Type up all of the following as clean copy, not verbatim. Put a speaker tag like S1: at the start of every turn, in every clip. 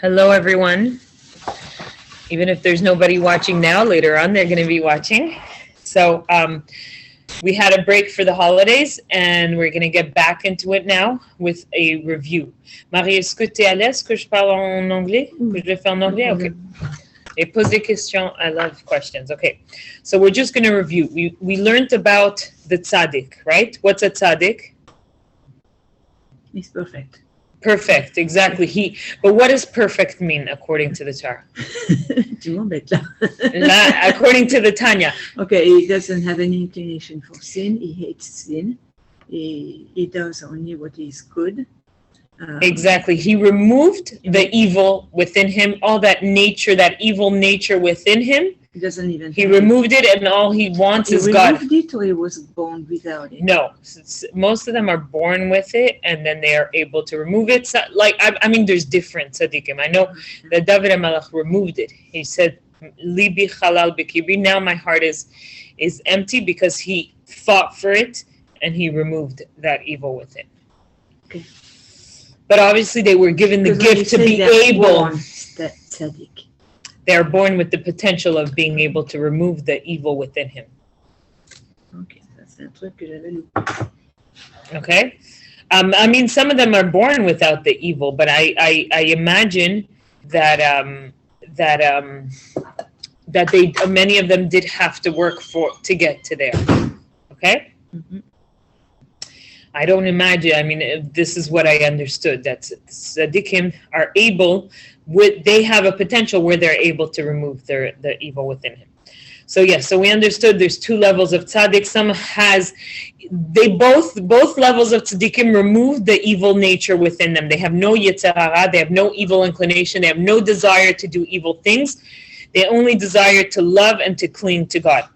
S1: Hello, everyone. Even if there's nobody watching now, later on they're going to be watching. So we had a break for the holidays, and we're going to get back into it now with a review. Marie, est-ce que tu es à l'aise que je parle en anglais? Que je vais faire en anglais? Okay. Et pose des questions. I love questions. Okay. So we're just going to review. We learned about the tzaddik, right? What's a tzaddik?
S2: He's perfect.
S1: Perfect, exactly. But what does perfect mean according to the Torah?
S2: Tu m'embêtes là.
S1: According to the Tanya.
S2: Okay, he doesn't have any inclination for sin. He hates sin. He does only what is good.
S1: Exactly. He removed the evil within him, all that nature, that evil nature within him.
S2: He doesn't even.
S1: He removed it, and all he wants is God.
S2: He removed it, or he was born without it?
S1: No, most of them are born with it, and then they are able to remove it. So, I mean, there's different tzaddikim. I know that David HaMelech removed it. He said, "Libi halal b'kibri." Now my heart is empty because he fought for it, and he removed that evil within.
S2: Okay.
S1: But obviously, they were given the gift to be able.
S2: That tzaddik.
S1: They are born with the potential of being able to remove the evil within him.
S2: Okay, that's un truc que j'avais lu.
S1: Okay, I mean, some of them are born without the evil, but I imagine that they many of them did have to work to get to there. Okay.
S2: Mm-hmm.
S1: I don't imagine. I mean, this is what I understood. That tzaddikim are able. They have a potential where they're able to remove the evil within him. So so we understood there's two levels of tzaddik. Both levels of tzaddikim remove the evil nature within them. They have no yetzer hara, they have no evil inclination, they have no desire to do evil things. They only desire to love and to cling to God.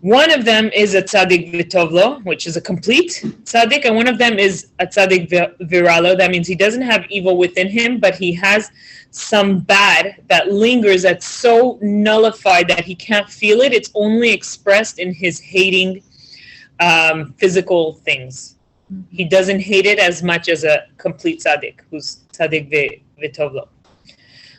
S1: One of them is a tzaddik v'tovlo, which is a complete tzaddik, and one of them is a tzaddik viralo. That means he doesn't have evil within him, but he has some bad that lingers, that's so nullified that he can't feel it. It's only expressed in his hating physical things. He doesn't hate it as much as a complete tzaddik, who's tzaddik v'tovlo.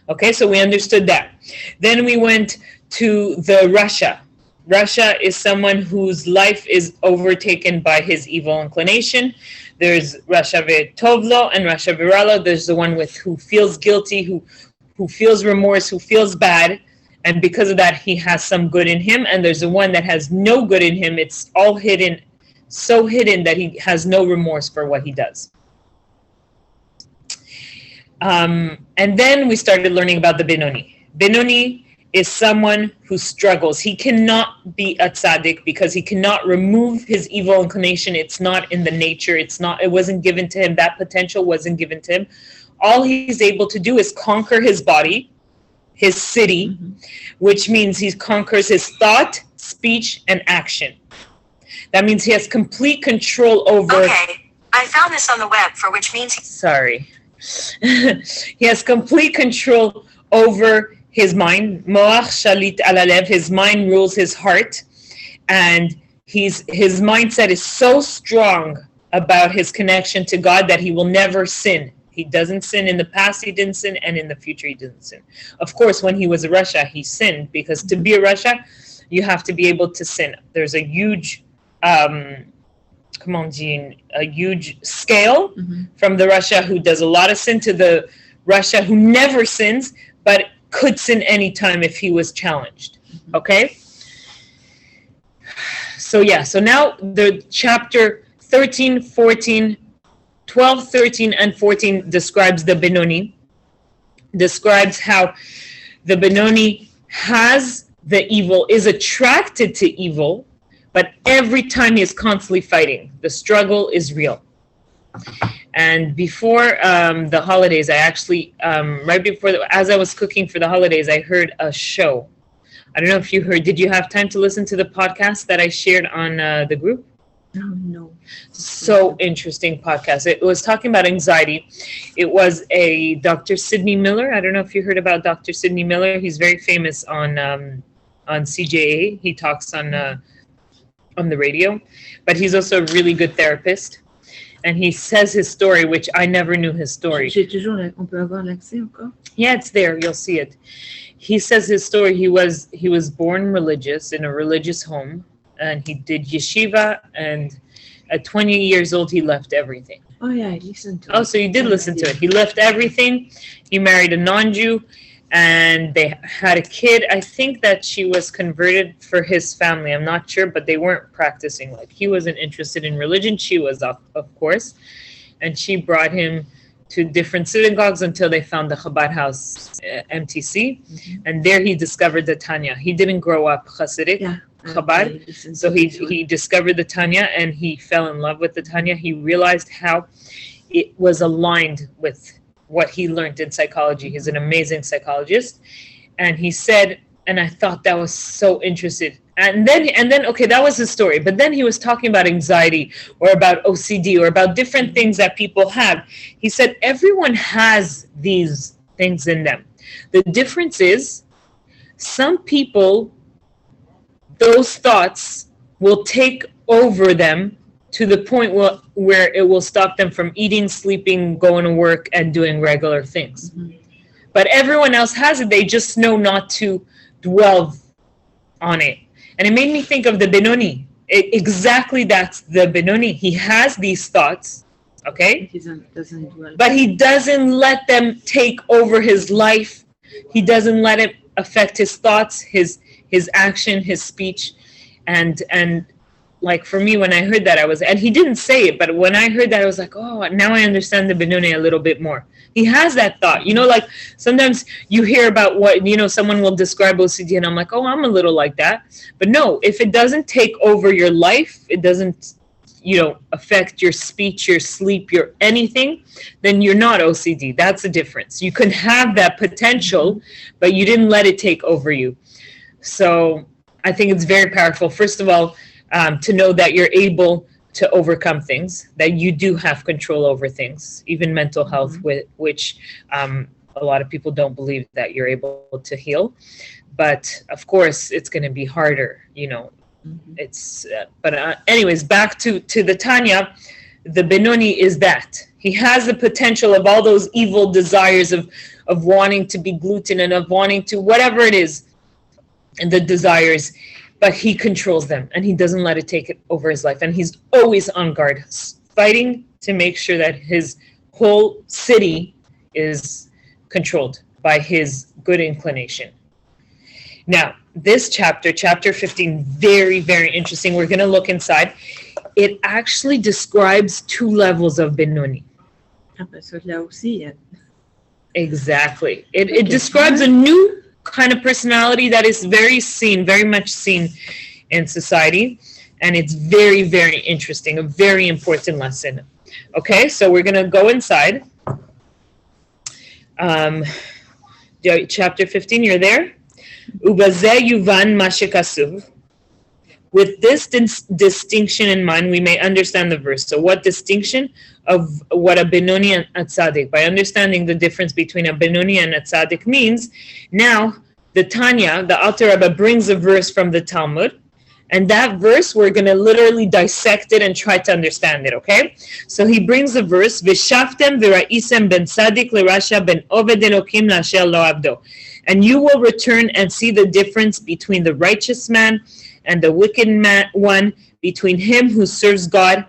S1: Okay, so we understood that. Then we went to the Rasha. Rasha is someone whose life is overtaken by his evil inclination. There's Rasha v'tovlo and Rasha viralo. There's the one who feels guilty, who feels remorse, who feels bad, and because of that, he has some good in him. And there's the one that has no good in him. It's all hidden, so hidden that he has no remorse for what he does. And then we started learning about the Benoni. Benoni is someone who struggles. He cannot be a tzaddik because he cannot remove his evil inclination. It's not in the nature. It wasn't given to him. That potential wasn't given to him. All he's able to do is conquer his body, his city, which means he conquers his thought, speech, and action. That means he has complete control over...
S3: Okay, I found this on the web, for which means...
S1: Sorry. He has complete control over his mind. Moach shalit al halev. His mind rules his heart, and his mindset is so strong about his connection to God that he will never sin. He doesn't sin. In the past he didn't sin, and in the future he didn't sin. Of course, when he was a Rasha, he sinned, because to be a Rasha, you have to be able to sin. There's a huge a huge scale from the Rasha who does a lot of sin to the Rasha who never sins, but could sin anytime if he was challenged. Okay? So now the chapter 13, 14, 12, 13, and 14 describes the Benoni, describes how the Benoni has the evil, is attracted to evil, but every time he is constantly fighting. The struggle is real. And before the holidays, I actually, as I was cooking for the holidays, I heard a show. I don't know if you heard. Did you have time to listen to the podcast that I shared on the group?
S2: No.
S1: So interesting podcast. It was talking about anxiety. It was a Dr. Sidney Miller. I don't know if you heard about Dr. Sidney Miller. He's very famous on CJA. He talks on the radio, but he's also a really good therapist. and he says his story, which I never knew his story.
S2: On peut avoir l'accès encore?
S1: Yeah, it's there. You'll see it. He says his story. He was born religious in a religious home, and he did yeshiva. And at 20 years old, he left everything.
S2: Oh yeah, I listened to it.
S1: Oh, so you did listen to it. He left everything. He married a non-Jew, and they had a kid. I think that she was converted for his family. I'm not sure, but they weren't practicing. Like, he wasn't interested in religion. She was, of course. And she brought him to different synagogues until they found the Chabad house, MTC. Mm-hmm. And there he discovered the Tanya. He didn't grow up Hasidic. Yeah. Chabad. So he discovered the Tanya, and he fell in love with the Tanya. He realized how it was aligned with what he learned in psychology. He's an amazing psychologist. And he said, and I thought that was so interesting. And then, okay, that was his story. But then he was talking about anxiety or about OCD or about different things that people have. He said, everyone has these things in them. The difference is some people, those thoughts will take over them to the point where it will stop them from eating, sleeping, going to work, and doing regular things. Mm-hmm. But everyone else has it. They just know not to dwell on it. And it made me think of the Benoni. Exactly, that's the Benoni. He has these thoughts, okay?
S2: Doesn't dwell.
S1: But he doesn't let them take over his life. He doesn't let it affect his thoughts, his action, his speech. And like, for me, when I heard that, and he didn't say it, but when I heard that, I was like, oh, now I understand the Benoni a little bit more. He has that thought, like sometimes you hear about what, someone will describe OCD, and I'm like, oh, I'm a little like that. But no, if it doesn't take over your life, it doesn't, affect your speech, your sleep, your anything, then you're not OCD. That's the difference. You can have that potential, but you didn't let it take over you. So I think it's very powerful. First of all, to know that you're able to overcome things, that you do have control over things, even mental health, which a lot of people don't believe that you're able to heal. But of course, it's going to be harder, It's, anyways, back to the Tanya, the Benoni is that. He has the potential of all those evil desires of wanting to be gluten and of wanting to, whatever it is, and the desires, but he controls them and he doesn't let it take it over his life. And he's always on guard, fighting to make sure that his whole city is controlled by his good inclination. Now, this chapter 15, very, very interesting. We're going to look inside. It actually describes two levels of Benoni. Exactly. It describes a new kind of personality that is very much seen in society, and it's very, very interesting, a very important lesson. Okay, so we're going to go inside. Chapter 15, you're there? Ubazeh yuvan ma shekasuv. With this distinction in mind, we may understand the verse. So what distinction? Of what a Benoni and a Tzaddik. By understanding the difference between a Benoni and a Tzaddik means, now the Tanya, the Alter Rebbe, brings a verse from the Talmud, and that verse, we're going to literally dissect it and try to understand it, okay? So he brings the verse, V'shaftem v'ra'isem ben Tzaddik l'rasha ben oved Elokim la'asher lo avdo. And you will return and see the difference between the righteous man and the wicked one, between him who serves God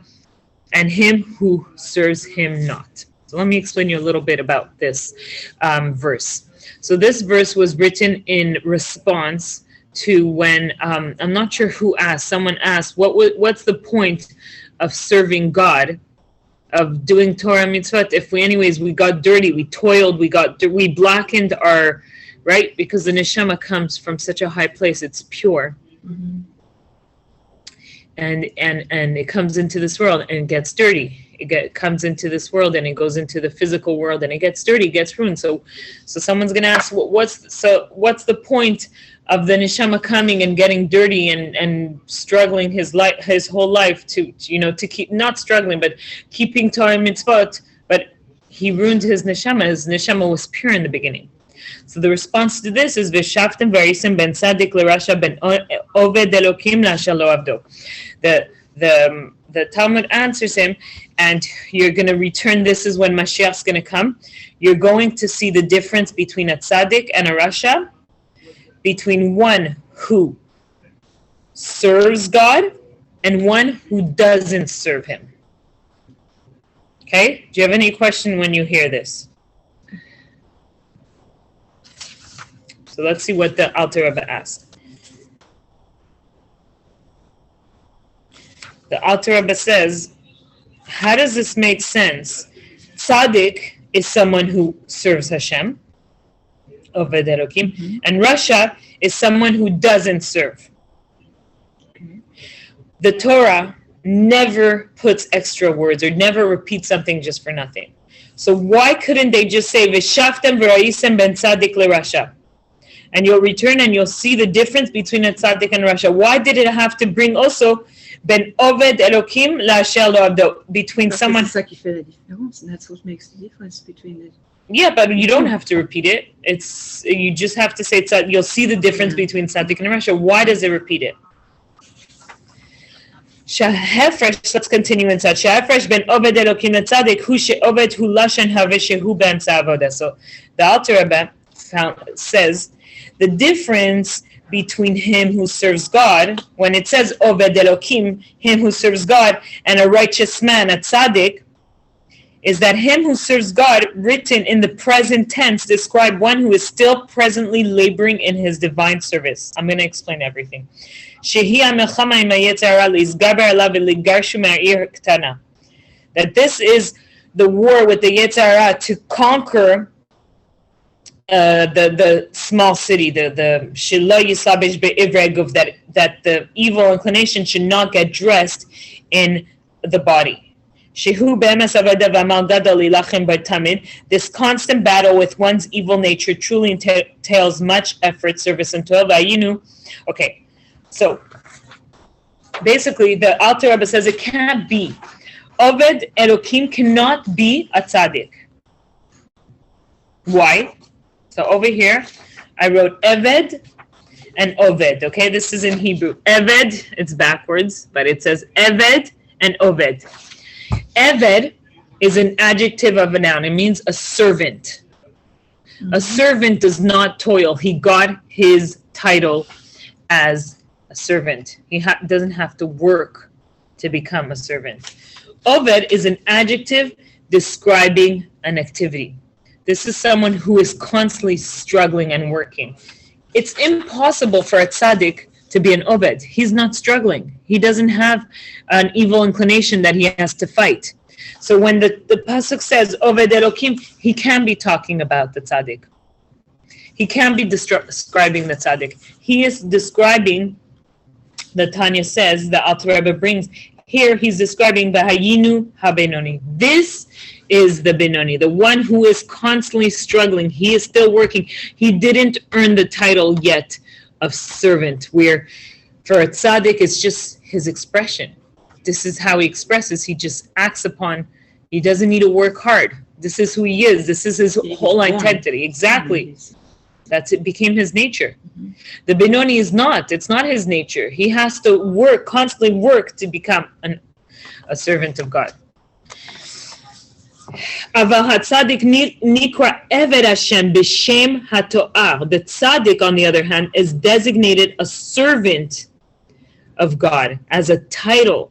S1: and him who serves him not. So let me explain you a little bit about this verse. So this verse was written in response to when, I'm not sure who asked, someone asked, what's the point of serving God, of doing Torah mitzvot, if we got dirty, we toiled, we blackened our, right? Because the neshama comes from such a high place, it's pure. Mm-hmm. And it comes into this world and it gets dirty. It comes into this world and it goes into the physical world and it gets dirty, gets ruined. So someone's going to ask, what's the point of the neshama coming and getting dirty and struggling his whole life to keep, not struggling, but keeping Torah mitzvot, but he ruined his neshama. His neshama was pure in the beginning. So the response to this is V'shaftem v'ra'isem ben Tzaddik l'rasha ben oved Elokim la'asher lo avdo. the Talmud answers him, and you're going to return. This is when Mashiach's going to come. You're going to see the difference between a tzaddik and a rasha, between one who serves God and one who doesn't serve him. Okay? Do you have any question when you hear this? So let's see what the Alter Rebbe asked. The Alter Rebbe says, how does this make sense? Tzaddik is someone who serves Hashem, Oved Elokim, and Rasha is someone who doesn't serve. The Torah never puts extra words or never repeats something just for nothing. So why couldn't they just say, V'shaftem v'ra'isem ben tzaddik le'rasha? And you'll return and you'll see the difference between a tzaddik and rasha. Why did it have to bring also ben oved elokim la'asher lo avdo, between someone?
S2: C'est ça qui fait la différence, and that's what makes the difference between it.
S1: Yeah, but you don't have to repeat it. You just have to say tzaddik. You'll see the difference between tzaddik and rasha. Why does it repeat it? Shahefresh, let's continue inside. Shahefresh ben oved elokim tzaddik hu she'oved hu lashon haveh shehu ben avoda. So the Alter Rebbe says the difference between him who serves God, when it says Oved Elokim, him who serves God, and a righteous man, a tzaddik, is that him who serves God, written in the present tense, describe one who is still presently laboring in his divine service. I'm going to explain everything. That this is the war with the Yetzer Hara to conquer the small city, the Shelo Yisabesh Be'ivreguf, that the evil inclination should not get dressed in the body. Shehu be'emes avada v'amal gadol ilachem b'tamid. This constant battle with one's evil nature truly entails much effort, service, and toil. Okay, so basically the Alter Rebbe says it can't be. Oved Elokim cannot be a tzaddik. Why? So over here, I wrote Eved and Oved. Okay, this is in Hebrew. Eved, it's backwards, but it says Eved and Oved. Eved is an adjective of a noun. It means a servant. A servant does not toil. He got his title as a servant. He doesn't have to work to become a servant. Oved is an adjective describing an activity. This is someone who is constantly struggling and working. It's impossible for a tzaddik to be an oved. He's not struggling. He doesn't have an evil inclination that he has to fight. So when the pasuk says oved elokim, he can be talking about the tzaddik. He can be describing the tzaddik. He is describing, the Tanya says, the Alter Rebbe brings, here he's describing the hayinu habenoni. This is the Benoni, the one who is constantly struggling. He is still working. He didn't earn the title yet of servant, where for a tzaddik, it's just his expression. This is how he expresses. He just acts upon. He doesn't need to work hard. This is who he is. This is his whole identity. Exactly. It became his nature. The Benoni is not. It's not his nature. He has to work, constantly work to become a servant of God. The tzaddik, on the other hand, is designated a servant of God as a title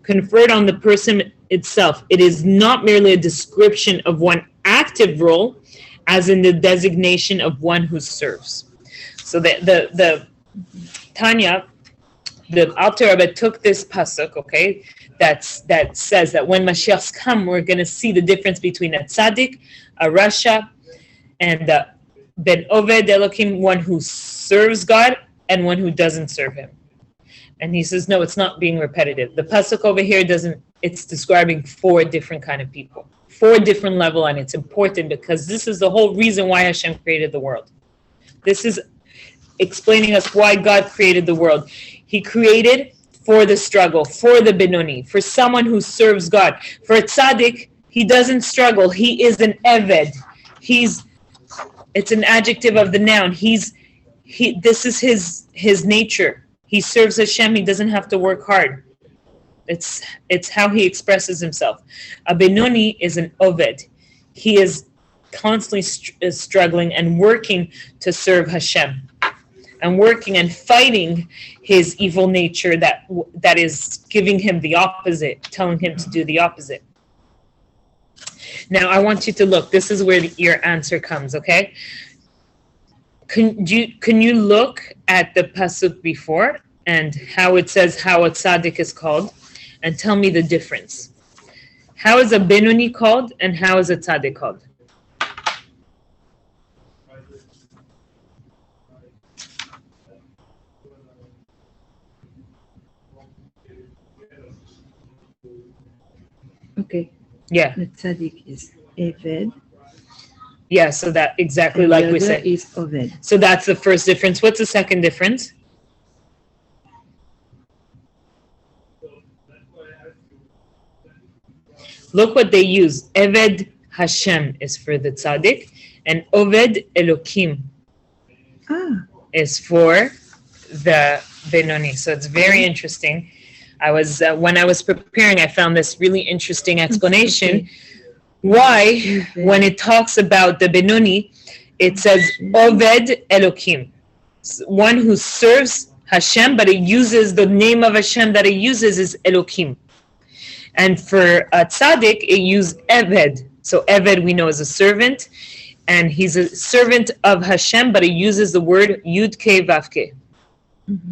S1: conferred on the person itself. It is not merely a description of one active role, as in the designation of one who serves. So the Tanya, the Alter Rebbe took this pasuk, okay, that says that when Mashiach's come, we're going to see the difference between a tzaddik, a rasha, and ben oved elokim, one who serves God and one who doesn't serve him. And he says, no, it's not being repetitive. The pasuk over here it's describing 4 different kind of people, 4 different level, and it's important because this is the whole reason why Hashem created the world. This is explaining us why God created the world. He created for the struggle, for the Benoni, for someone who serves God. For a tzaddik, he doesn't struggle. He is an eved. It's an adjective of the noun. This is his nature. He serves Hashem. He doesn't have to work hard. It's how he expresses himself. A Benoni is an Oved. He is constantly struggling and working to serve Hashem, and working and fighting his evil nature that is giving him the opposite, telling him to do the opposite. Now I want you to look. This is where your answer comes, okay? Can you look at the pasuk before and how it says how a tzaddik is called, and tell me the difference? How is a Benoni called and how is a tzaddik called?
S2: Okay.
S1: Yeah.
S2: The tzaddik is Eved.
S1: Yeah, so that exactly
S2: And
S1: like
S2: the
S1: we
S2: other
S1: said.
S2: is Oved.
S1: So that's the first difference. What's the second difference? Look what they use. Eved Hashem is for the tzaddik, and Oved Elokim is for the Benoni. So it's very interesting. I was when I was preparing, I found this really interesting explanation. Why, when it talks about the Benoni, it says Oved Elokim, one who serves Hashem, but it uses the name of Hashem that it uses is Elokim. And for a tzaddik, it used Eved. So Eved we know is a servant, and he's a servant of Hashem, but it uses the word Yud Ke Vav Ke.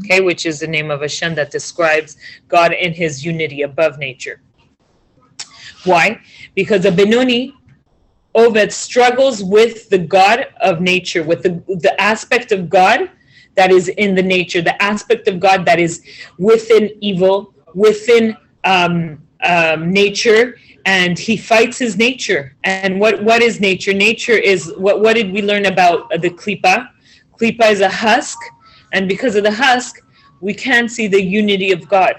S1: Okay, which is the name of Hashem that describes God in his unity above nature. Why? Because a Benoni, Oved, struggles with the God of nature, with the aspect of God that is in the nature, the aspect of God that is within evil, within nature, and he fights his nature. And what is nature? Nature is, what did we learn about the klipa? Klipa is a husk. And because of the husk, we can't see the unity of God.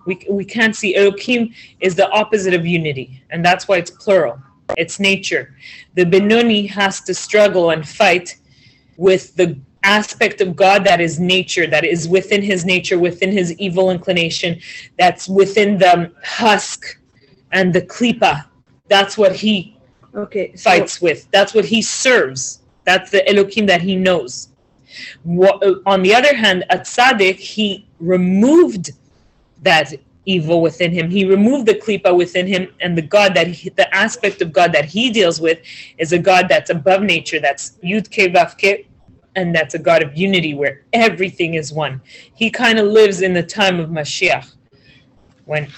S1: We can't see. Elokim is the opposite of unity, and that's why it's plural. It's nature. The Benoni has to struggle and fight with the aspect of God that is nature, that is within his nature, within his evil inclination, that's within the husk and the klipa. That's what he fights with. That's what he serves. That's the Elokim that he knows. On the other hand, a tzaddik, he removed that evil within him. He removed the klipa within him, and the aspect of God that he deals with is a God that's above nature, that's Yud Ke Vav Ke, and that's a God of unity where everything is one. He kind of lives in the time of Mashiach, when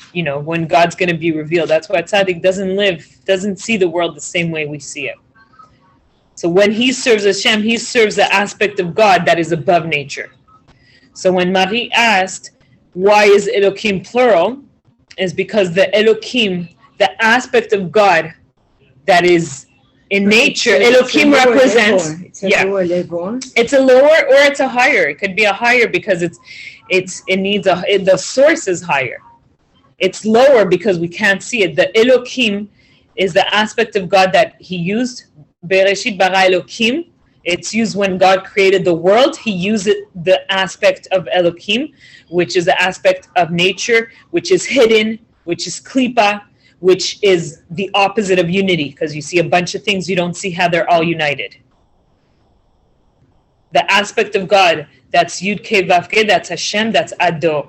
S1: God's going to be revealed. That's why tzaddik doesn't see the world the same way we see it. So when he serves Hashem, he serves the aspect of God that is above nature. So when Marie asked, why is Elokim plural, is because the Elokim, the aspect of God that is in nature, Elokim represents... It's a lower or it's a higher. It could be a higher because it needs the source is higher. It's lower because we can't see it. The Elokim is the aspect of God that he used. Bereshit bara Elokim. It's used when God created the world. He used the aspect of Elokim, which is the aspect of nature, which is hidden, which is klipa, which is the opposite of unity, because you see a bunch of things, you don't see how they're all united. The aspect of God, that's Yud Ke Vav Ke, that's Hashem, that's Ado,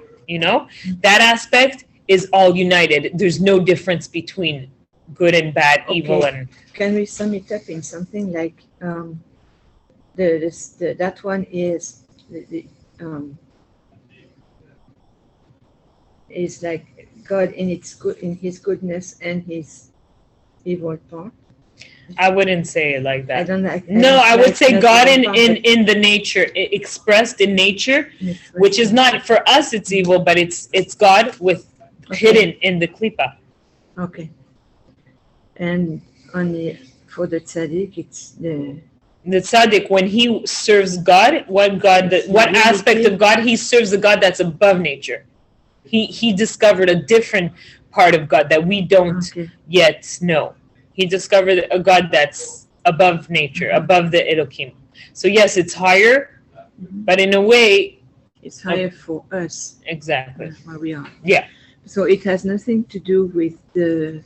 S1: that aspect is all united. There's no difference between good and bad, evil and...
S2: Can we sum it up in something like that one is is like God in his goodness and his evil part?
S1: I wouldn't say it like that.
S2: I don't like.
S1: I would say God in the nature, expressed in nature, which is not for us. It's evil, but it's God hidden in the klipa.
S2: Okay. And for the tzaddik, it's the
S1: tzaddik, when he serves God, what aspect of God? He serves the God that's above nature. He discovered a different part of God that we don't yet know. He discovered a God that's above nature, above the Elokim. So yes, it's higher, but in a way...
S2: It's higher for us.
S1: Exactly.
S2: Where we are.
S1: Yeah.
S2: So it has nothing to do with the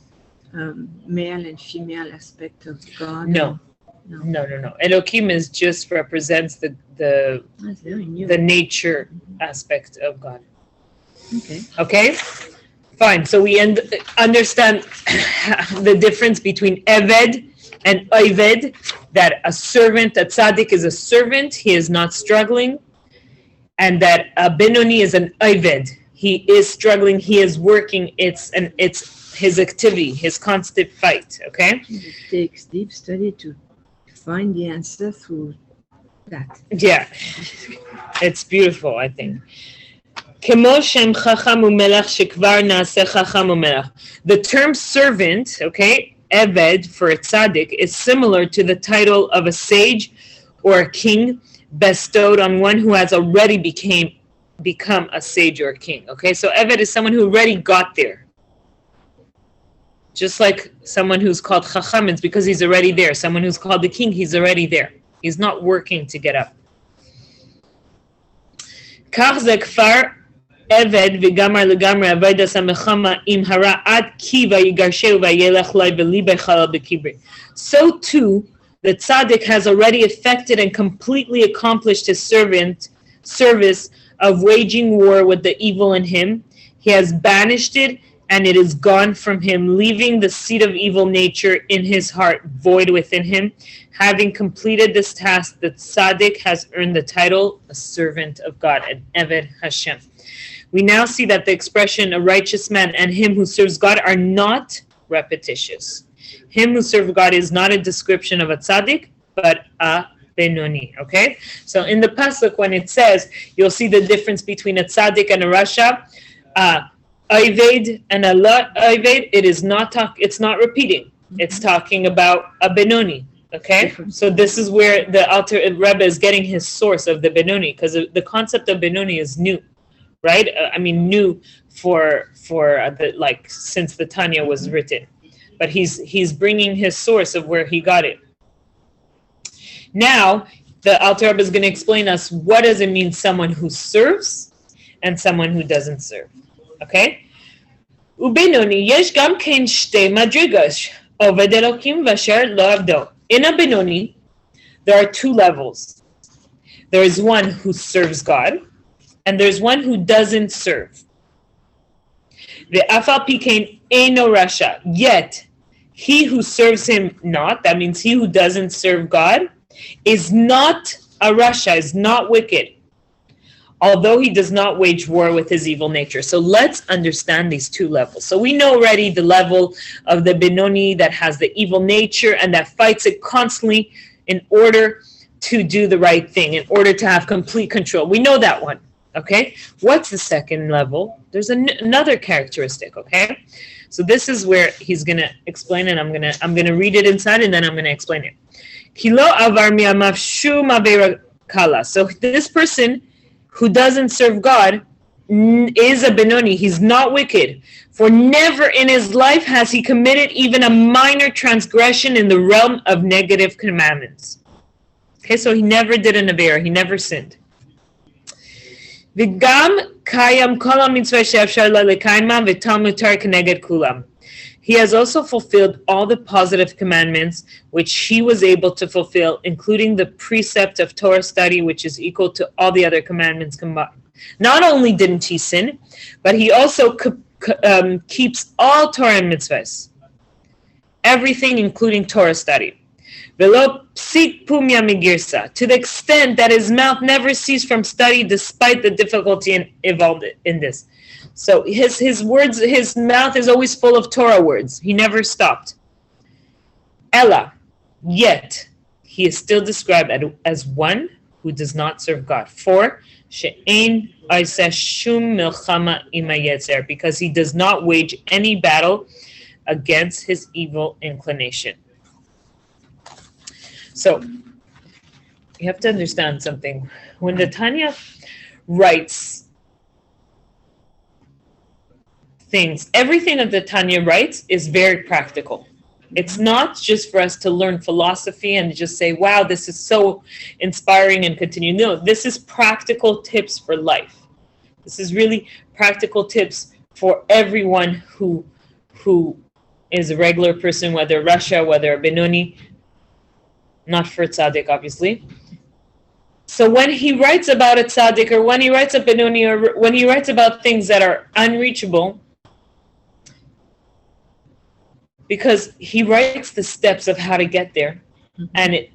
S2: male and female aspect of God.
S1: No. Elohim is just represents the
S2: That's very new.
S1: the nature aspect of God.
S2: Okay.
S1: Okay? Fine. So we understand the difference between Eved and Oved, that a servant, a tzaddik is a servant, he is not struggling, and that a Benoni is an Oved. He is struggling, he is working, it's his activity, his constant fight, okay?
S2: It takes deep study to find the answer through that.
S1: Yeah. It's beautiful, I think. The term servant, okay, Eved for a tzaddik, is similar to the title of a sage or a king bestowed on one who has already become a sage or a king. Okay, so Eved is someone who already got there. Just like someone who's called Chacham, it's because he's already there. Someone who's called the king, he's already there. He's not working to get up. כך זה כפר עבד וגמר לגמרי עבודת המלחמה אם הרע עד כי ויגרשהו וילך לי וליבי חלל בקברי. So too, the tzaddik has already effected and completely accomplished his service of waging war with the evil in him. He has banished it, and it is gone from him, leaving the seed of evil nature in his heart void within him. Having completed this task, the tzaddik has earned the title, a servant of God, an Eved Hashem. We now see that the expression a righteous man and him who serves God are not repetitious. Him who serves God is not a description of a tzaddik, but a Benoni, okay? So in the pasuk, when it says, you'll see the difference between a tzaddik and a rasha, Oved and a Oved, it's not repeating. It's talking about a Benoni, okay? So this is where the Alter Rebbe is getting his source of the Benoni, because the concept of Benoni is new, right? New for since the Tanya was written. But he's bringing his source of where he got it. Now, the Alter Rebbe is going to explain us what does it mean someone who serves and someone who doesn't serve. Okay? Ubenoni, yesh gam ken shte madrigas, oved Elokim vasher lo avdo. In a Benoni, there are two levels. There is one who serves God, and there's one who doesn't serve. The afal pikein eino rasha, yet he who serves him not, that means he who doesn't serve God, is not a rasha, is not wicked, although he does not wage war with his evil nature. So let's understand these two levels. So we know already the level of the Benoni that has the evil nature and that fights it constantly in order to do the right thing, in order to have complete control. We know that one, okay? What's the second level? There's another characteristic, okay? So this is where he's going to explain it. I'm going to read it inside and then I'm going to explain it. Kilo avar mi'amav shum avera kala. So this person who doesn't serve God is a Benoni. He's not wicked. For never in his life has he committed even a minor transgression in the realm of negative commandments. Okay, so he never did an avera. He never sinned. V'gam kayam kol hamitzvah she'afshar lo lekayma v'tal mutar k'neged kulam. He has also fulfilled all the positive commandments which he was able to fulfill, including the precept of Torah study, which is equal to all the other commandments combined. Not only didn't he sin, but he also keeps all Torah and mitzvahs. Everything, including Torah study. Velo psik pumya migirsa, to the extent that his mouth never ceased from study despite the difficulty involved in this. So his words, his mouth is always full of Torah words. He never stopped. Ella, yet he is still described as one who does not serve God. For she'ein aiseh shum milchama ima yetzer, because he does not wage any battle against his evil inclination. So you have to understand something. When the Tanya writes things, everything that the Tanya writes is very practical. It's not just for us to learn philosophy and just say, wow, this is so inspiring and continue. No, this is practical tips for life. This is really practical tips for everyone who is a regular person, whether Rasha, whether a Benoni, not for tzaddik, obviously. So when he writes about a tzaddik, or when he writes a Benoni, or when he writes about things that are unreachable, because he writes the steps of how to get there, and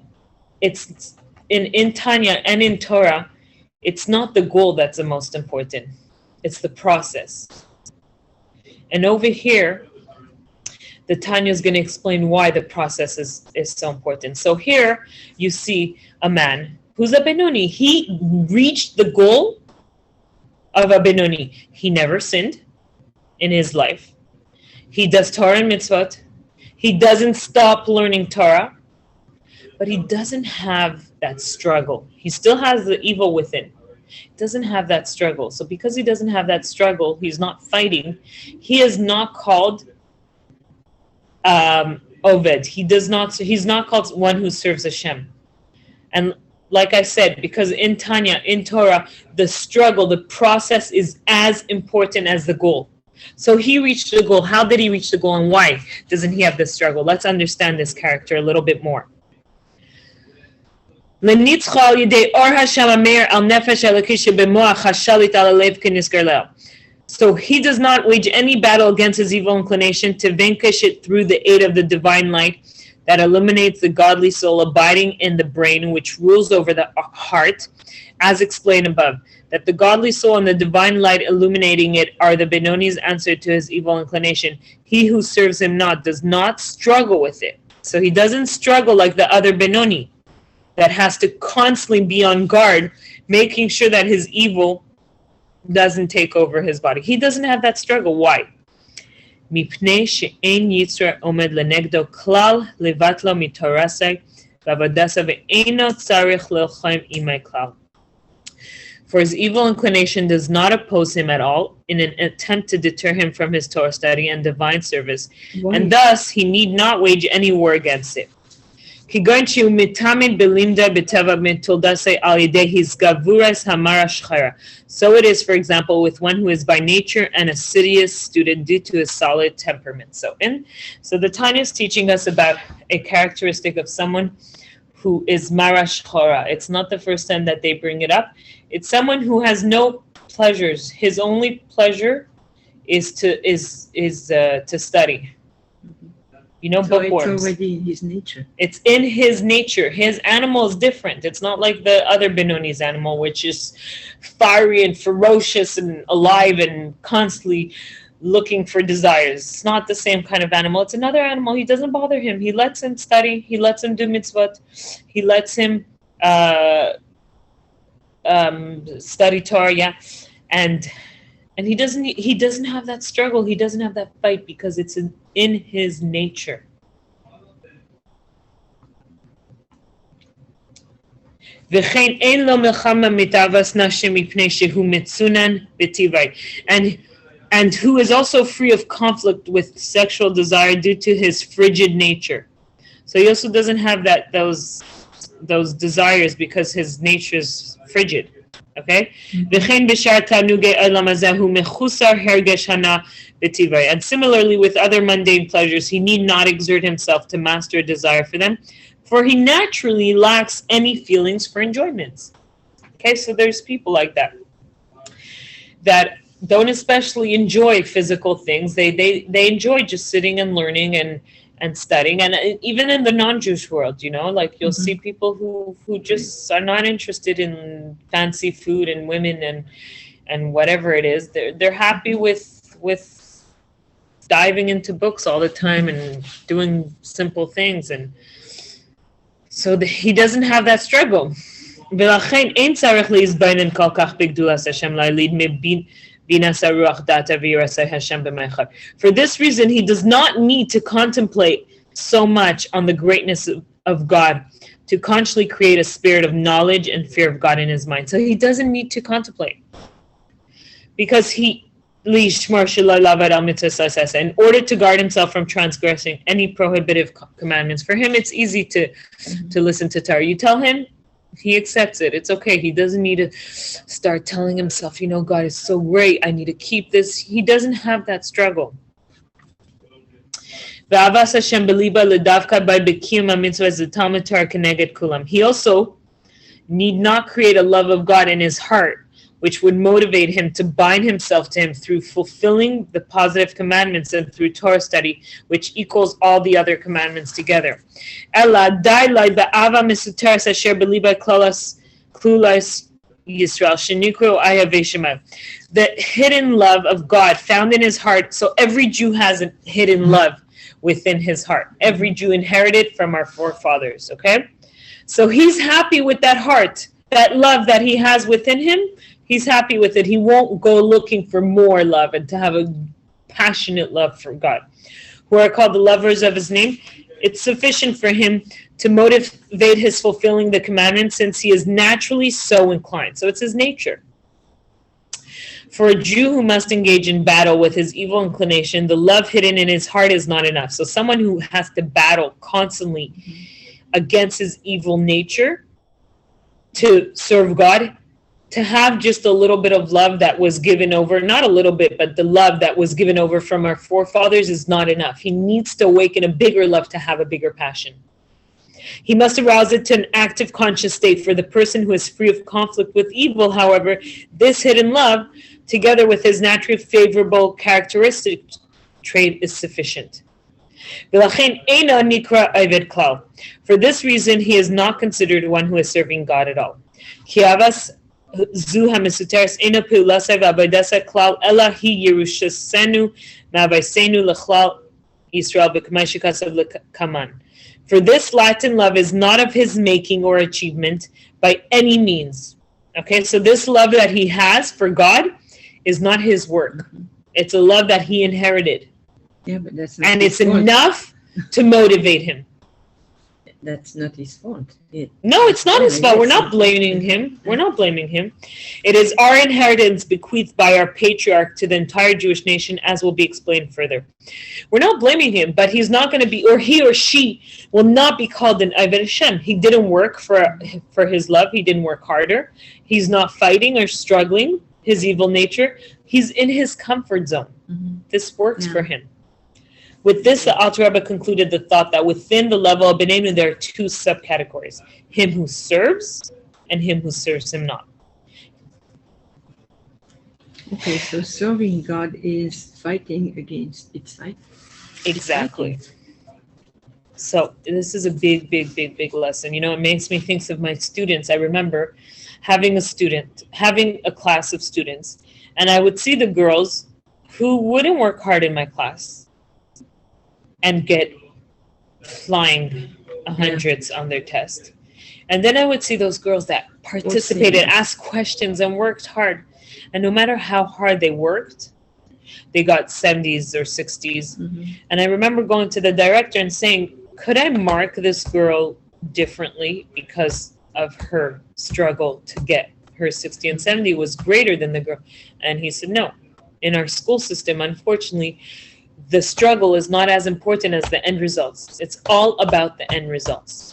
S1: it's in Tanya and in Torah, it's not the goal that's the most important, it's the process. And over here, the Tanya is going to explain why the process is so important. So here you see a man who's a Benoni. He reached the goal of a Benoni. He never sinned in his life. He does Torah and mitzvot. He doesn't stop learning Torah, but he doesn't have that struggle. He still has the evil within. He doesn't have that struggle. So because he doesn't have that struggle, he's not fighting. He is not called Oved. He's not called one who serves Hashem. And like I said, because in Tanya, in Torah, the struggle, the process is as important as the goal. So he reached the goal. How did he reach the goal, and why doesn't he have the struggle? Let's understand this character a little bit more. So he does not wage any battle against his evil inclination to vanquish it through the aid of the divine light that illuminates the godly soul abiding in the brain, which rules over the heart, as explained above. That the godly soul and the divine light illuminating it are the Benoni's answer to his evil inclination. He who serves him not does not struggle with it. So he doesn't struggle like the other Benoni that has to constantly be on guard, making sure that his evil doesn't take over his body. He doesn't have that struggle. Why? מפני שאין יצר עומד לנגדו כלל לבטלו מתורסי ועבודסה ואינו צריך ללחם עמי כלל. For his evil inclination does not oppose him at all in an attempt to deter him from his Torah study and divine service, and thus he need not wage any war against it. So it is, for example, with one who is by nature an assiduous student due to his solid temperament. So the Tanya is teaching us about a characteristic of someone who is mara shchora. It's not the first time that they bring it up. It's someone who has no pleasures. His only pleasure is to study. You know,
S2: so
S1: bookworms.
S2: It's already in his nature.
S1: It's in his nature. His animal is different. It's not like the other Benoni's animal, which is fiery and ferocious and alive and constantly looking for desires. It's not the same kind of animal. It's another animal. He doesn't bother him. He lets him study. He lets him do mitzvot. He lets him study Torah, yeah. And he doesn't have that struggle. He doesn't have that fight because it's in his nature. And who is also free of conflict with sexual desire due to his frigid nature. So he also doesn't have those desires because his nature is frigid. Okay? And similarly with other mundane pleasures, he need not exert himself to master a desire for them, for he naturally lacks any feelings for enjoyments. Okay, so there's people like that don't especially enjoy physical things. They enjoy just sitting and learning and studying. And even in the non-Jewish world, you know, like you'll see people who just are not interested in fancy food and women and whatever it is. They're happy with diving into books all the time and doing simple things, and so he doesn't have that struggle. For this reason, he does not need to contemplate so much on the greatness of God to consciously create a spirit of knowledge and fear of God in his mind. So he doesn't need to contemplate, because in order to guard himself from transgressing any prohibitive commandments. For him, it's easy to listen to Torah. You tell him He accepts it. It's okay. He doesn't need to start telling himself, God is so great. I need to keep this. He doesn't have that struggle. He also need not create a love of God in his heart, which would motivate him to bind himself to him through fulfilling the positive commandments and through Torah study, which equals all the other commandments together. The hidden love of God found in his heart. So every Jew has a hidden love within his heart. Every Jew inherited from our forefathers, okay? So he's happy with that heart, that love that he has within him. He's happy with it. He won't go looking for more love and to have a passionate love for God. Who are called the lovers of his name. It's sufficient for him to motivate his fulfilling the commandments since he is naturally so inclined. So it's his nature. For a Jew who must engage in battle with his evil inclination, the love hidden in his heart is not enough. So someone who has to battle constantly against his evil nature to serve God, to have just a little bit of love that was given over, not a little bit, but the love that was given over from our forefathers is not enough. He needs to awaken a bigger love to have a bigger passion. He must arouse it to an active conscious state. For the person who is free of conflict with evil, however, this hidden love, together with his naturally favorable characteristic trait, is sufficient. For this reason, he is not considered one who is serving God at all. For this Latin love is not of his making or achievement by any means. Okay, so this love that he has for God is not his work. It's a love that he inherited.
S2: Yeah, but that's not
S1: and
S2: his
S1: it's
S2: fault.
S1: enough to motivate him.
S2: That's not his fault.
S1: No, it's not his fault. We're not blaming him. We're not blaming him. It is our inheritance bequeathed by our patriarch to the entire Jewish nation, as will be explained further. We're not blaming him, but he's not going to be, or he or she will not be called an Aved Hashem. He didn't work for his love. He didn't work harder. He's not fighting or struggling his evil nature. He's in his comfort zone.
S2: Mm-hmm.
S1: This works for him. With this, the Alter Rebbe concluded the thought that within the level of Benenu, there are two subcategories: him who serves and him who serves him not.
S2: Okay, so serving God is fighting against its fight.
S1: Exactly. So this is a big, big, big, big lesson. It makes me think of my students. I remember having a class of students, and I would see the girls who wouldn't work hard in my class and get flying hundreds on their test. And then I would see those girls that participated, asked questions, and worked hard. And no matter how hard they worked, they got 70s or 60s. Mm-hmm. And I remember going to the director and saying, could I mark this girl differently because of her struggle to get her 60 and 70 was greater than the girl? And he said, no. In our school system, unfortunately, the struggle is not as important as the end results. It's all about the end results.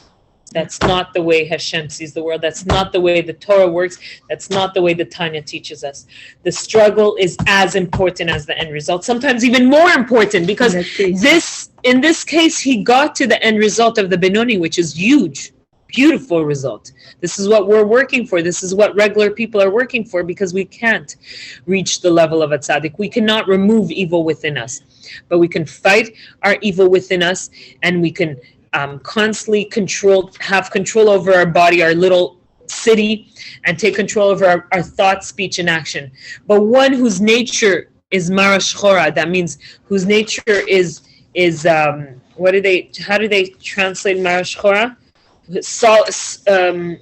S1: That's not the way Hashem sees the world. That's not the way the Torah works. That's not the way the Tanya teaches us. The struggle is as important as the end result, sometimes even more important, because in this case, he got to the end result of the Benoni, which is huge, beautiful result. This is what we're working for. This is what regular people are working for, because we can't reach the level of a tzaddik. We cannot remove evil within us, but we can fight our evil within us, and we can constantly have control over our body, our little city, and take control over our thought, speech, and action. But one whose nature is Mara Shchora, that means whose nature is how do they translate Mara Shchora?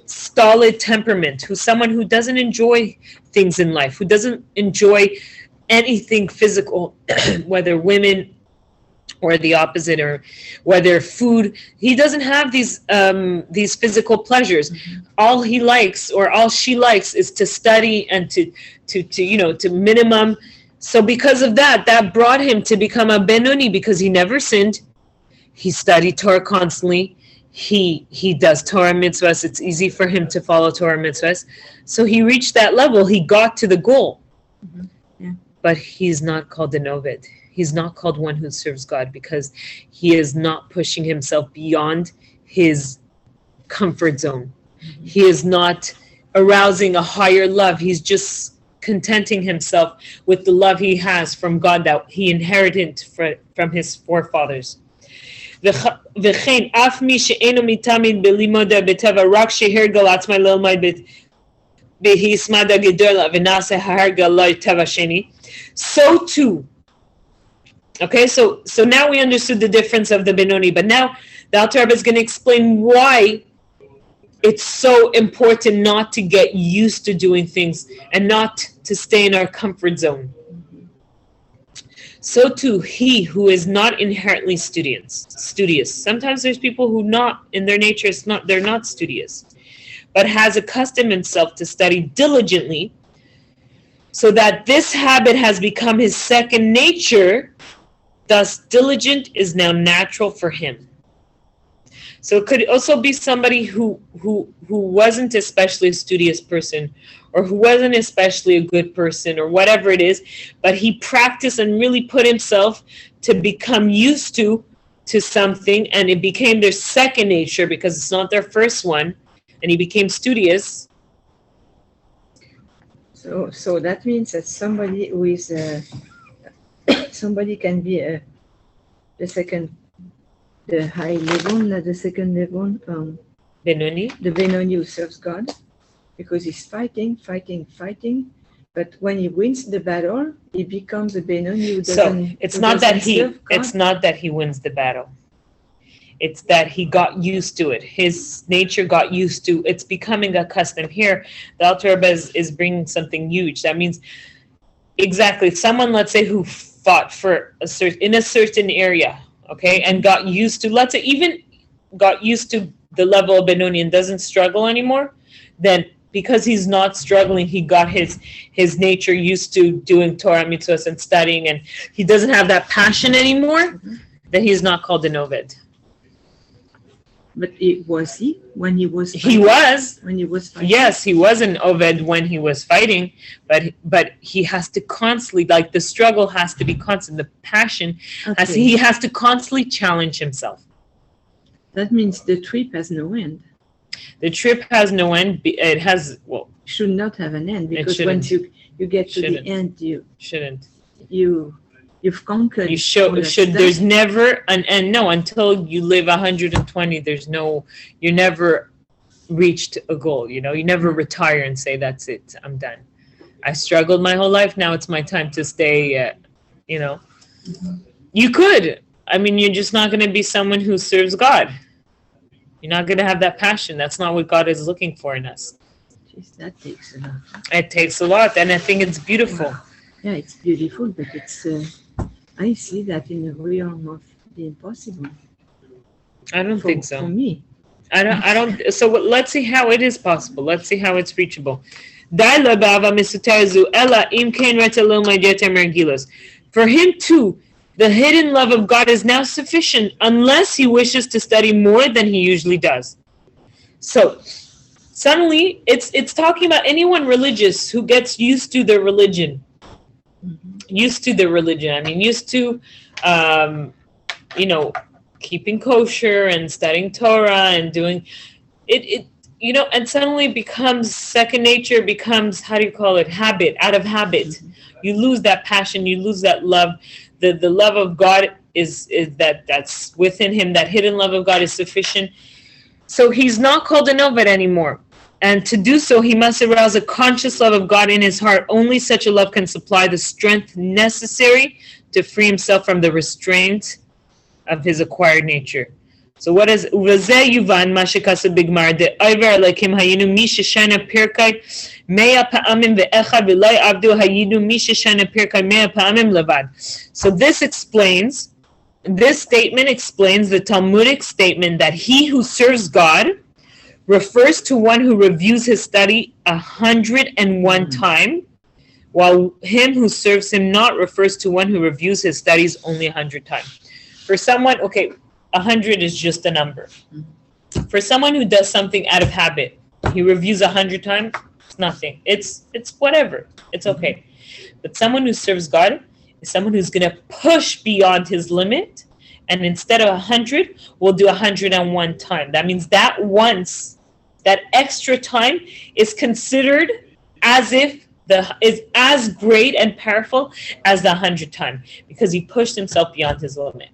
S1: Stolid temperament, who's someone who doesn't enjoy things in life, who doesn't enjoy anything physical, whether women or the opposite, or whether food. He doesn't have these physical pleasures. Mm-hmm. All he likes, or all she likes, is to study and to minimum. So because of that brought him to become a Benoni, because he never sinned. He studied Torah constantly. he does Torah mitzvahs. It's easy for him to follow Torah mitzvahs. So he reached that level. He got to the goal.
S2: Mm-hmm. Yeah.
S1: But he's not called an Oved. He's not called one who serves God because he is not pushing himself beyond his comfort zone.
S2: Mm-hmm.
S1: He is not arousing a higher love. He's just contenting himself with the love he has from God that he inherited from his forefathers. וכן, אף מי שאינו מתמיד בלימוד בטבע, רק שהרגל עצמו ללמוד בהסמד הגדולה ונעשה ההרגל לטבע שני. So too. Okay, so now we understood the difference of the Benoni, but now the Alter Rebbe is going to explain why it's so important not to get used to doing things and not to stay in our comfort zone. So too, he who is not inherently studious. Sometimes there's people who not in their nature they're not studious, but has accustomed himself to study diligently, so that this habit has become his second nature. Thus, diligent is now natural for him. So it could also be somebody who wasn't especially a studious person, or who wasn't especially a good person, or whatever it is, but he practiced and really put himself to become used to something, and it became their second nature because it's not their first one, and he became studious.
S2: So that means that somebody who is somebody can be the high level, not the second level,
S1: Benoni.
S2: the Benoni who serves God, because he's fighting, but when he wins the battle, he becomes a Benoni who doesn't.
S1: So it's not that he wins the battle. It's that he got used to it. His nature got used to it's becoming accustomed. Here, the Alter Rebbe is bringing something huge. That means exactly someone, let's say, who fought for in a certain area, okay, and got used to, let's say, even got used to the level of Benoni and doesn't struggle anymore, then because he's not struggling, he got his nature used to doing Torah mitzvahs and studying, and he doesn't have that passion anymore, then he's not called an Oved.
S2: But was he when he was fighting?
S1: He was.
S2: When he was fighting?
S1: Yes, he was an Oved when he was fighting, but he has to constantly, like the struggle has to be constant. The passion, he has to constantly challenge himself.
S2: That means the trip has no end.
S1: The trip has no end. It has, well,
S2: should not have an end, because once you get to the end, you've conquered.
S1: There's never an end. No, until you live 120, you never reached a goal. You never retire and say, that's it, I'm done. I struggled my whole life. Now it's my time to stay,
S2: Mm-hmm.
S1: You could. I mean, you're just not going to be someone who serves God. You're not going to have that passion. That's not what God is looking for in us.
S2: Jeez, that takes a lot.
S1: It takes a lot, and I think it's beautiful.
S2: Wow. Yeah, it's beautiful, but it's. I see that in the realm of the impossible.
S1: I don't think so.
S2: For me,
S1: I don't. So let's see how it is possible. Let's see how it's reachable. For him too, the hidden love of God is now sufficient, unless he wishes to study more than he usually does. So suddenly, it's talking about anyone religious who gets used to their religion. Used to the religion. I mean, used to, keeping kosher and studying Torah and doing it, and suddenly becomes second nature, becomes, habit, out of habit. You lose that passion, you lose that love. The love of God is that's within him. That hidden love of God is sufficient. So he's not called an Oved anymore. And to do so, he must arouse a conscious love of God in his heart. Only such a love can supply the strength necessary to free himself from the restraint of his acquired nature. So what is Urazeh Yuvan Mashikasa Bigmar de Iver Lakim Hayinu Misha Shana Pirkai Mea Pa'amim Ve'echa Vilay Abdu Hayinu Misha Shana Pirkai Mea Pa'amim Levad. So this statement explains the Talmudic statement that he who serves God refers to one who reviews his study 101 times, while him who serves him not refers to one who reviews his studies only 100 times. For someone, 100 is just a number. For someone who does something out of habit, he reviews 100 times, it's nothing. It's whatever. It's okay. But someone who serves God is someone who's going to push beyond his limit, and instead of 100, we'll do 101 times. That means that once, that extra time is considered as if is as great and powerful as the 100 time, because he pushed himself beyond his limit.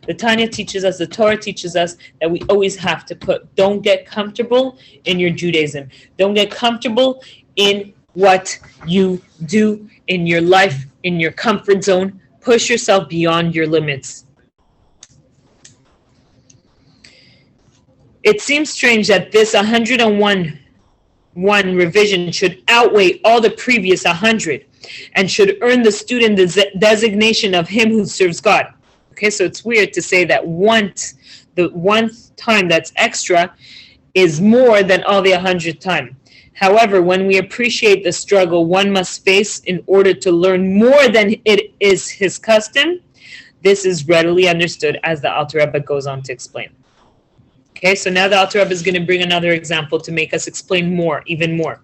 S1: The Tanya teaches us, the Torah teaches us that we always have to don't get comfortable in your Judaism. Don't get comfortable in what you do in your life, in your comfort zone. Push yourself beyond your limits. It seems strange that this 101 revision should outweigh all the previous 100 and should earn the student the designation of him who serves God. Okay, so it's weird to say that the one time that's extra is more than all the 100 times. However, when we appreciate the struggle one must face in order to learn more than it is his custom, this is readily understood, as the Alter Rebbe goes on to explain. Okay, so now the Alter Rebbe is going to bring another example to make us explain more, even more.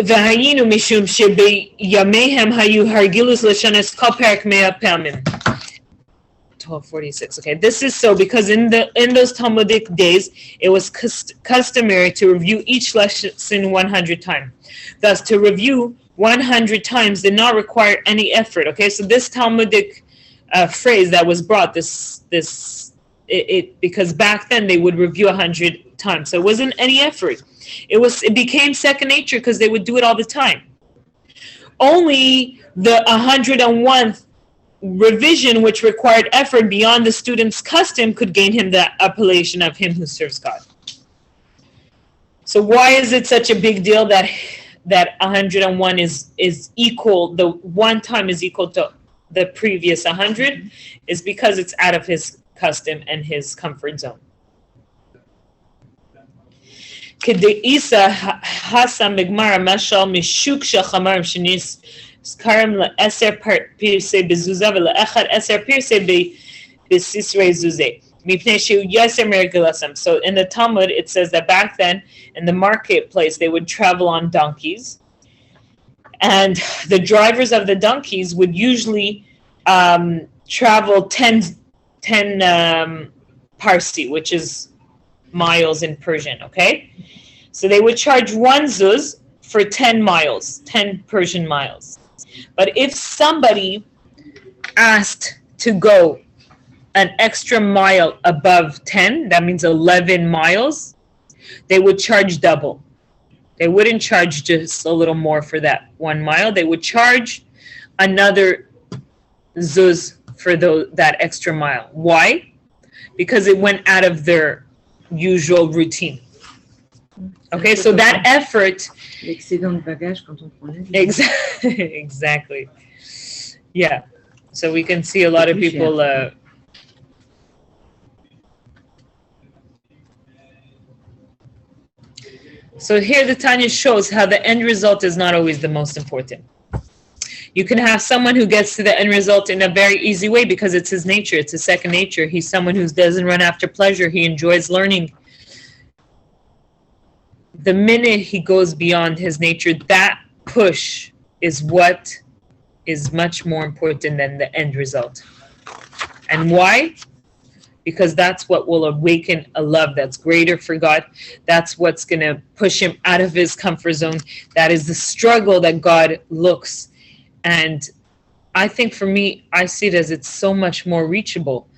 S1: והיינו משום שבימיהם היו הרגילוס לשנס כל פרק 100 פעמים. 1246. Okay, this is so because in those Talmudic days, it was customary to review each lesson 100 times. Thus, to review 100 times did not require any effort. Okay, so this Talmudic phrase that was brought, because back then they would review 100 times, so it wasn't any effort. It became second nature because they would do it all the time. Only the 101th revision, which required effort beyond the student's custom, could gain him the appellation of him who serves God. So why is it such a big deal that 101 is equal, the one time is equal to the previous 100? Is because it's out of his custom and his comfort zone. כדאיסא הסם בגמרא משל משוק של חמרים שנזכרים ל10 פרסי בזוזה ולאחד 10 פרסי בסיסרי זוזה מפני שהוא יסר מרגלסם. So in the Talmud it says that back then in the marketplace they would travel on donkeys, and the drivers of the donkeys would usually travel 10 parsi, which is miles in Persian, okay? So they would charge one zuz for 10 miles, 10 Persian miles. But if somebody asked to go an extra mile above 10, that means 11 miles, they would charge double. They wouldn't charge just a little more for that 1 mile. They would charge another zuz for that extra mile. Why? Because it went out of their usual routine. Okay, so that effort.
S2: L'excédent de bagage quand on prend l'avion.
S1: Exactly. Yeah. So we can see a lot of people. So here the Tanya shows how the end result is not always the most important. You can have someone who gets to the end result in a very easy way because it's his nature. It's his second nature. He's someone who doesn't run after pleasure. He enjoys learning. The minute he goes beyond his nature, that push is what is much more important than the end result. And why? Because that's what will awaken a love that's greater for God. That's what's going to push him out of his comfort zone. That is the struggle that God looks. And I think for me, I see it as it's so much more reachable,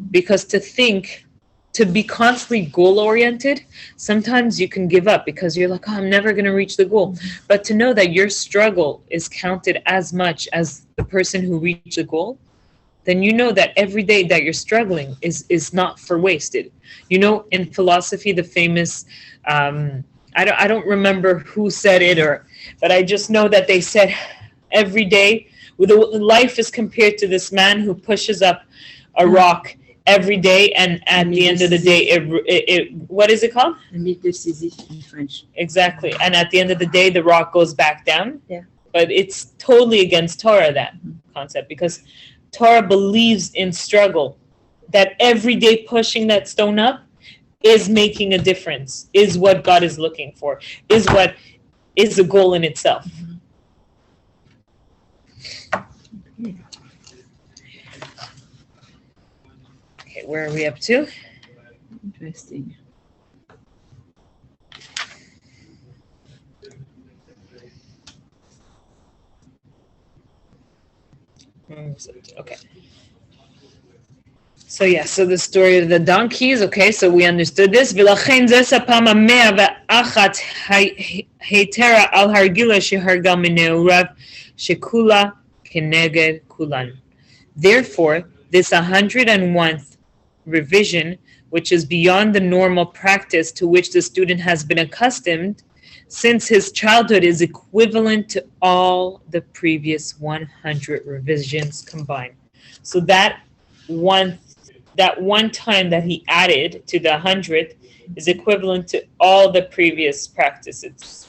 S1: because to be constantly goal-oriented, sometimes you can give up because you're like, oh, I'm never going to reach the goal. But to know that your struggle is counted as much as the person who reached the goal, then you know that every day that you're struggling is not for wasted. You know, in philosophy, the famous, I don't remember who said it, but I just know that they said every day, life is compared to this man who pushes up a rock every day, and at the end of the day, it what is it called?
S2: A mythe de Sisyphe in French.
S1: Exactly. And at the end of the day, the rock goes back down.
S2: Yeah.
S1: But it's totally against Torah, that concept, because Torah believes in struggle. that every day pushing that stone up is making a difference, is what God is looking for, is what is the goal in itself. Okay, where are we up to?
S2: Interesting.
S1: Okay. So yeah, so the story of the donkeys, okay, so we understood this. ולכן זה ספם 101 היתרה על הרגילה שהרגה מנעוריו שכולה כנגד כולן. Therefore, this 101th revision, which is beyond the normal practice to which the student has been accustomed since his childhood, is equivalent to all the previous 100 revisions combined. So that one time that he added to the 100th is equivalent to all the previous practices.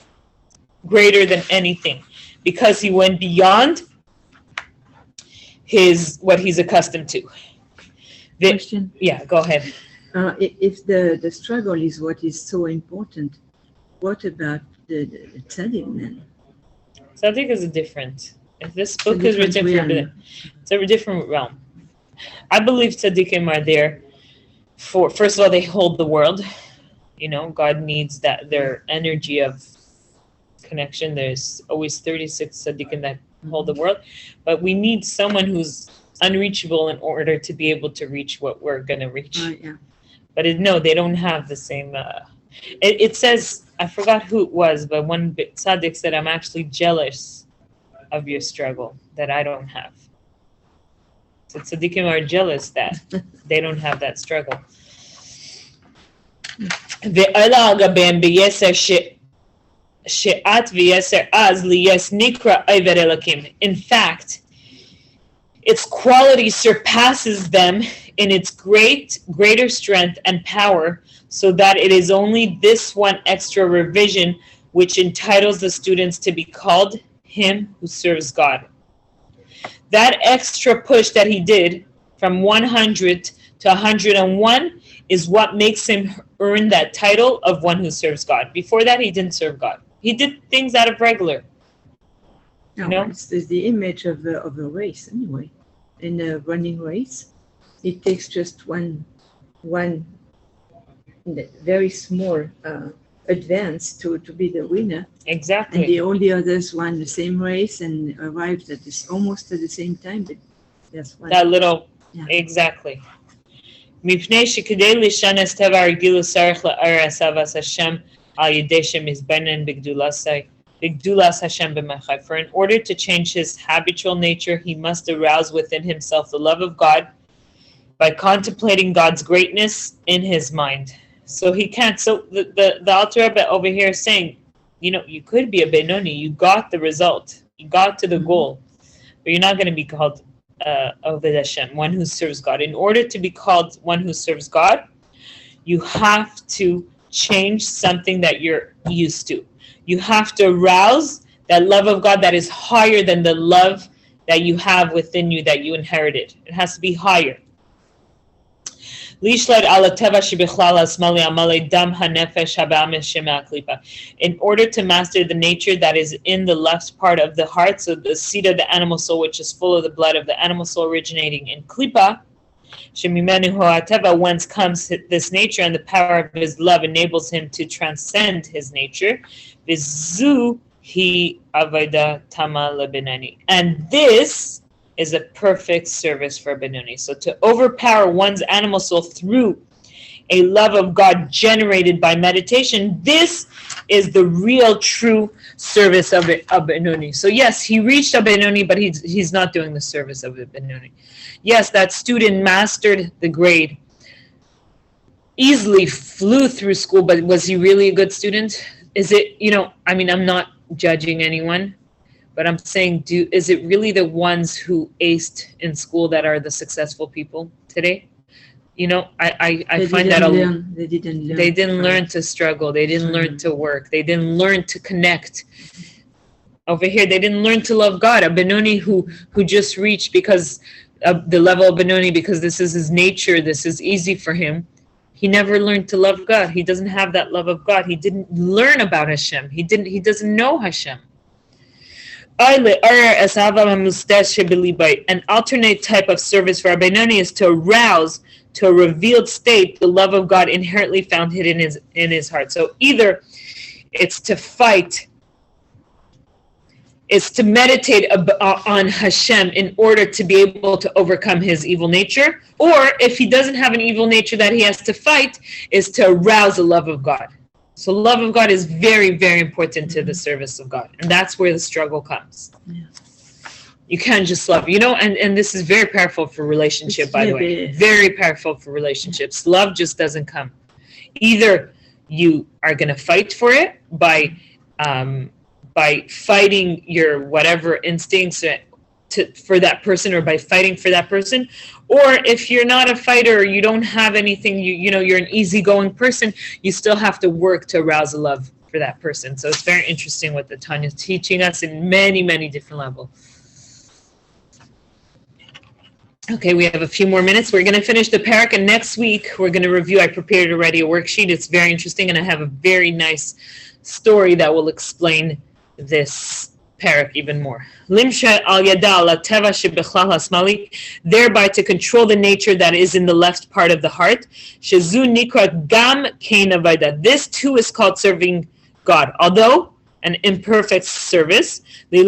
S1: Greater than anything, because he went beyond what he's accustomed to.
S2: Question?
S1: Yeah, go ahead.
S2: If the struggle is what is so important, what about the tzaddik then?
S1: Tzaddik is different. If this book is written for it's a different realm. I believe tzaddikim are there for, first of all, they hold the world. You know, God needs their energy of connection. There's always 36 tzaddikim that hold the world, but we need someone who's unreachable in order to be able to reach what we're going to reach.
S2: Yeah.
S1: But no, they don't have the same. It says, I forgot who it was, but one tzaddik said, I'm actually jealous of your struggle that I don't have. So tzaddikim are jealous that they don't have that struggle. In fact, its quality surpasses them in its greater strength and power, so that it is only this one extra revision which entitles the students to be called him who serves God. That extra push that he did from 100 to 101 is what makes him earn that title of one who serves God. Before that, he didn't serve God. He did things out of regular.
S2: No, you know? It's the image of a race anyway. In a running race, it takes just one very small advance to be the winner.
S1: Exactly.
S2: And all the others won the same race and arrived at almost at the same time, but that's one.
S1: That little, yeah. Exactly. For in order to change his habitual nature, he must arouse within himself the love of God by contemplating God's greatness in his mind. So he can't. So the Alter Rebbe over here is saying, you know, you could be a Benoni. You got the result. You got to the goal, but you're not going to be called Oved Hashem, one who serves God. In order to be called one who serves God, you have to change something that you're used to. You have to arouse that love of God that is higher than the love that you have within you that you inherited. It has to be higher. In order to master the nature that is in the left part of the heart, so the seat of the animal soul, which is full of the blood of the animal soul originating in Klipa, whence comes this nature, and the power of his love enables him to transcend his nature. And this is a perfect service for Benoni. So to overpower one's animal soul through a love of God generated by meditation, this is the real true service of Benoni. So yes, he reached a Benoni, but he's not doing the service of a Benoni. Yes, that student mastered the grade, easily flew through school, but was he really a good student? Is it, I'm not judging anyone, but I'm saying, is it really the ones who aced in school that are the successful people today? I find that
S2: they didn't learn.
S1: They didn't learn to struggle. They didn't learn to work. They didn't learn to connect. Over here, they didn't learn to love God. A Benoni who just reached, because the level of Benoni, because this is his nature, this is easy for him. He never learned to love God. He doesn't have that love of God. He didn't learn about Hashem. He doesn't know Hashem. An alternate type of service for Benoni is to arouse to a revealed state the love of God inherently found hidden in his heart. So either it's to fight, it's to meditate on Hashem in order to be able to overcome his evil nature, or if he doesn't have an evil nature that he has to fight, is to arouse the love of God. So love of God is very, very important to the service of God, and that's where the struggle comes. Yeah. You can't just love, and this is very powerful for relationship, by the way. Very powerful for relationships. Love just doesn't come. Either you are going to fight for it by fighting your whatever instincts for that person, or by fighting for that person, or if you're not a fighter, or you don't have anything, you're an easygoing person, you still have to work to arouse a love for that person. So it's very interesting what the Tanya is teaching us in many, many different levels. Okay, we have a few more minutes. We're going to finish the parak, and next week we're going to review. I prepared already a worksheet. It's very interesting, and I have a very nice story that will explain this parak even more. Limsha al yada la teva shebechlal hasmali, thereby to control the nature that is in the left part of the heart. Shezu nikra gam kein avoda. This too is called serving God, although an imperfect service. So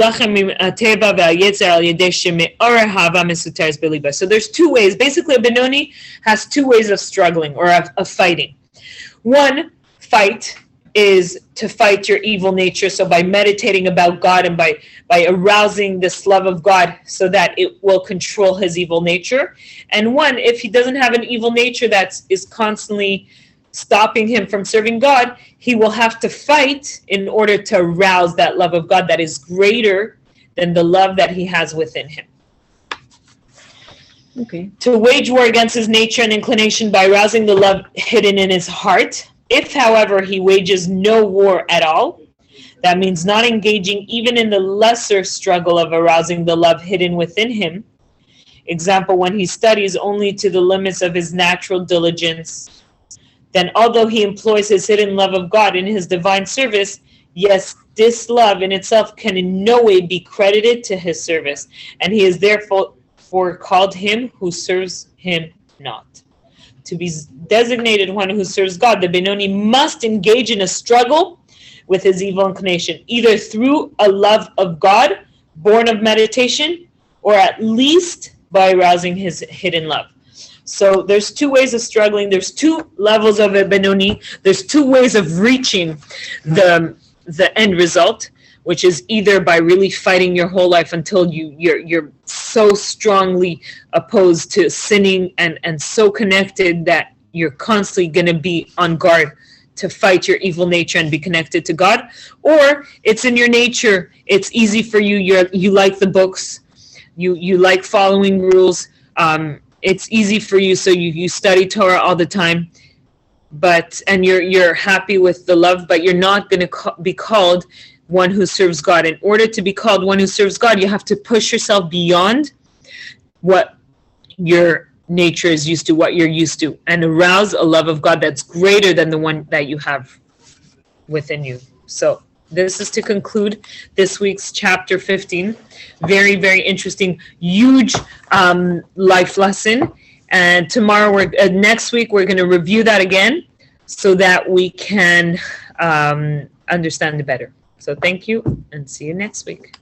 S1: there's two ways. Basically, a Benoni has two ways of struggling, or of fighting. One fight is to fight your evil nature, so by meditating about God and by arousing this love of God so that it will control his evil nature. And one, if he doesn't have an evil nature that is constantly stopping him from serving God, he will have to fight in order to arouse that love of God that is greater than the love that he has within him. Okay. To wage war against his nature and inclination by arousing the love hidden in his heart. If, however, he wages no war at all, that means not engaging even in the lesser struggle of arousing the love hidden within him. Example, when he studies only to the limits of his natural diligence, then although he employs his hidden love of God in his divine service, yes, this love in itself can in no way be credited to his service, and he is therefore called him who serves him not. To be designated one who serves God, the Benoni must engage in a struggle with his evil inclination, either through a love of God, born of meditation, or at least by arousing his hidden love. So there's two ways of struggling. There's two levels of a Benoni. There's two ways of reaching the end result, which is either by really fighting your whole life until you're so strongly opposed to sinning and so connected that you're constantly going to be on guard to fight your evil nature and be connected to God. Or it's in your nature. It's easy for you. You like the books. You like following rules. It's easy for you, so you study Torah all the time, and you're happy with the love, but you're not going to be called one who serves God. In order to be called one who serves God, you have to push yourself beyond what your nature is used to, what you're used to, and arouse a love of God that's greater than the one that you have within you. So this is to conclude this week's chapter 15. Very, very interesting, huge life lesson. And next week, we're going to review that again so that we can understand it better. So thank you, and see you next week.